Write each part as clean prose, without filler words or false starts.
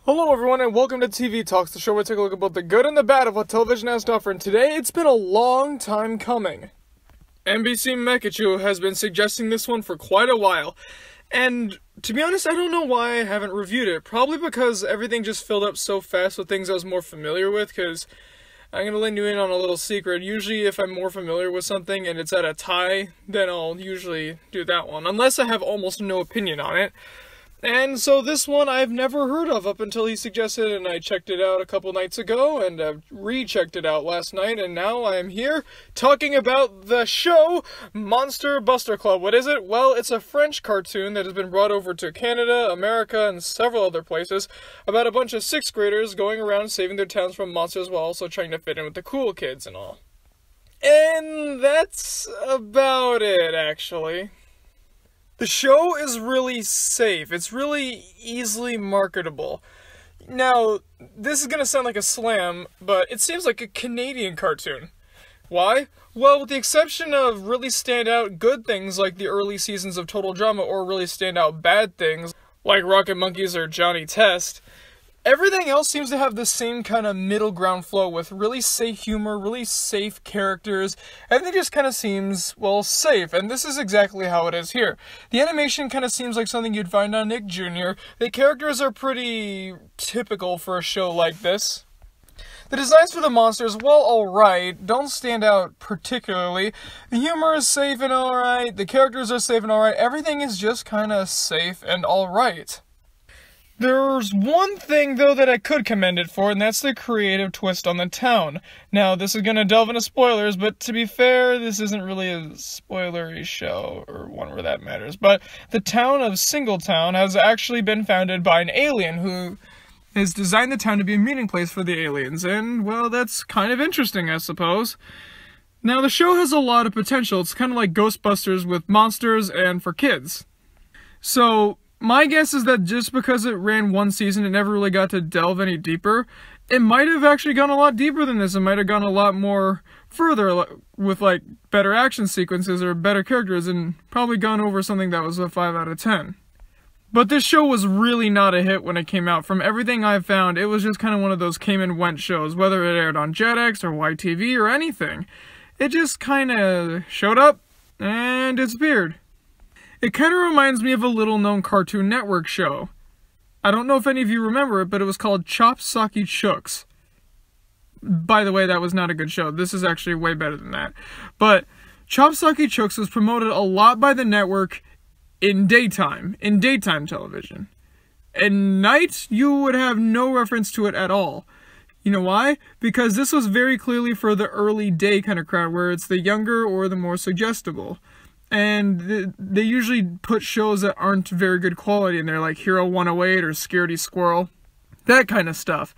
Hello everyone and welcome to TV Talks, the show where we take a look about the good and the bad of what television has to offer, and today it's been a long time coming. NBC Mekachu has been suggesting this one for quite a while, and to be honest, I don't know why I haven't reviewed it. Probably because everything just filled up so fast with things I was more familiar with, because I'm gonna let you in on a little secret. Usually if I'm more familiar with something and it's at a tie, then I'll usually do that one, unless I have almost no opinion on it. And so this one I've never heard of up until he suggested it, and I checked it out a couple nights ago, and rechecked it out last night, and now I am here talking about the show Monster Buster Club. What is it? Well, it's a French cartoon that has been brought over to Canada, America, and several other places about a bunch of 6th graders going around saving their towns from monsters while also trying to fit in with the cool kids and all. And that's about it, actually. The show is really safe. It's really easily marketable. Now, this is gonna sound like a slam, but it seems like a Canadian cartoon. Why? Well, with the exception of really standout good things like the early seasons of Total Drama, or really standout bad things like Rocket Monkeys or Johnny Test, everything else seems to have the same kind of middle ground flow with really safe humor, really safe characters. Everything just kind of seems, well, safe, and this is exactly how it is here. The animation kind of seems like something you'd find on Nick Jr. The characters are pretty typical for a show like this. The designs for the monsters, well, alright, don't stand out particularly. The humor is safe and alright, the characters are safe and alright, everything is just kind of safe and alright. There's one thing, though, that I could commend it for, and that's the creative twist on the town. Now, this is going to delve into spoilers, but to be fair, this isn't really a spoilery show, or one where that matters. But the town of Singletown has actually been founded by an alien who has designed the town to be a meeting place for the aliens, and, well, that's kind of interesting, I suppose. Now, the show has a lot of potential. It's kind of like Ghostbusters with monsters and for kids. So my guess is that just because it ran one season, it never really got to delve any deeper. It might have actually gone a lot deeper than this. It might have gone a lot more further with, like, better action sequences or better characters, and probably gone over something that was a 5 out of 10. But this show was really not a hit when it came out. From everything I've found, it was just kind of one of those came and went shows, whether it aired on Jetix or YTV or anything. It just kind of showed up and disappeared. It kind of reminds me of a little-known Cartoon Network show. I don't know if any of you remember it, but it was called Chopsocky Chooks. By the way, that was not a good show. This is actually way better than that. But Chopsocky Chooks was promoted a lot by the network in daytime television. At night, you would have no reference to it at all. You know why? Because this was very clearly for the early day kind of crowd, where it's the younger or the more suggestible. And they usually put shows that aren't very good quality in there, like Hero 108 or Scaredy Squirrel, that kind of stuff.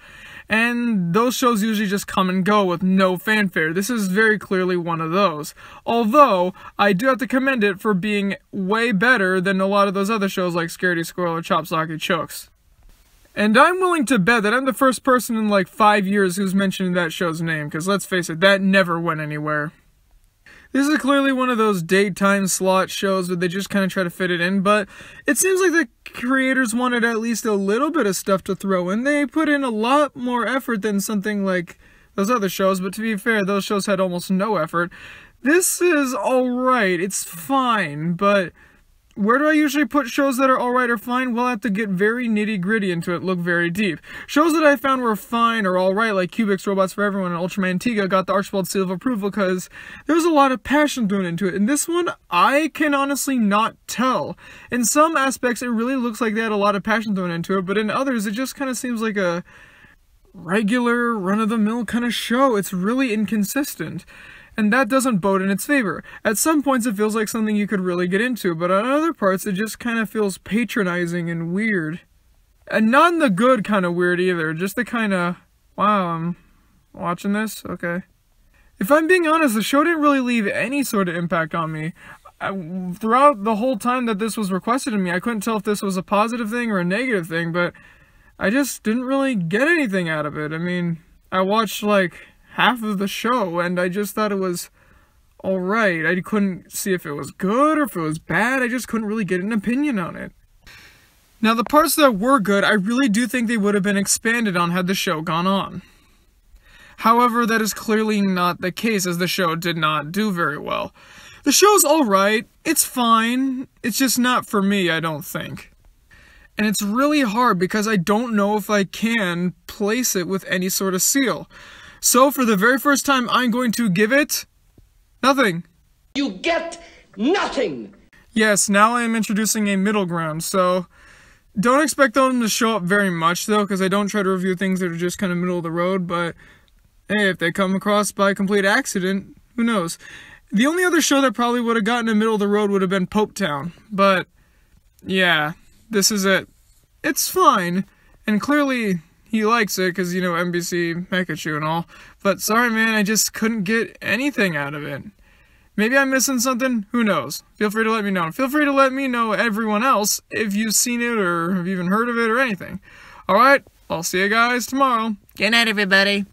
And those shows usually just come and go with no fanfare. This is very clearly one of those. Although, I do have to commend it for being way better than a lot of those other shows like Scaredy Squirrel or Chopsocky Chooks. And I'm willing to bet that I'm the first person in like 5 years who's mentioned that show's name, because let's face it, that never went anywhere. This is clearly one of those daytime slot shows where they just kind of try to fit it in, but it seems like the creators wanted at least a little bit of stuff to throw in. They put in a lot more effort than something like those other shows, but to be fair, those shows had almost no effort. This is alright, it's fine, but where do I usually put shows that are alright or fine? Well, I have to get very nitty-gritty into it, look very deep. Shows that I found were fine or alright, like Cubics, Robots for Everyone, and Ultraman Antigua, got the Archibald seal of approval because there was a lot of passion thrown into it. In this one, I can honestly not tell. In some aspects, it really looks like they had a lot of passion thrown into it, but in others, it just kind of seems like a regular, run-of-the-mill kind of show. It's really inconsistent. And that doesn't bode in its favor. At some points it feels like something you could really get into, but on other parts it just kind of feels patronizing and weird. And not in the good kind of weird either, just the kind of, wow, I'm watching this? Okay. If I'm being honest, the show didn't really leave any sort of impact on me. Throughout the whole time that this was requested of me, I couldn't tell if this was a positive thing or a negative thing, but I just didn't really get anything out of it. I mean, I watched like half of the show, and I just thought it was alright. I couldn't see if it was good or if it was bad. I just couldn't really get an opinion on it. Now, the parts that were good, I really do think they would have been expanded on had the show gone on. However, that is clearly not the case, as the show did not do very well. The show's alright, it's fine, it's just not for me, I don't think. And it's really hard because I don't know if I can place it with any sort of seal. So for the very first time, I'm going to give it nothing. You get nothing! Yes, now I am introducing a middle ground, so don't expect them to show up very much though, because I don't try to review things that are just kind of middle of the road, but hey, if they come across by complete accident, who knows? The only other show that probably would have gotten in the middle of the road would have been Popetown, but yeah, this is it. It's fine, and clearly he likes it because, you know, NBC Mekachu and all, but sorry man, I just couldn't get anything out of it. Maybe I'm missing something, who knows? Feel free to let me know. Feel free to let me know, everyone else, if you've seen it or have even heard of it or anything. Alright, I'll see you guys tomorrow. Good night, everybody.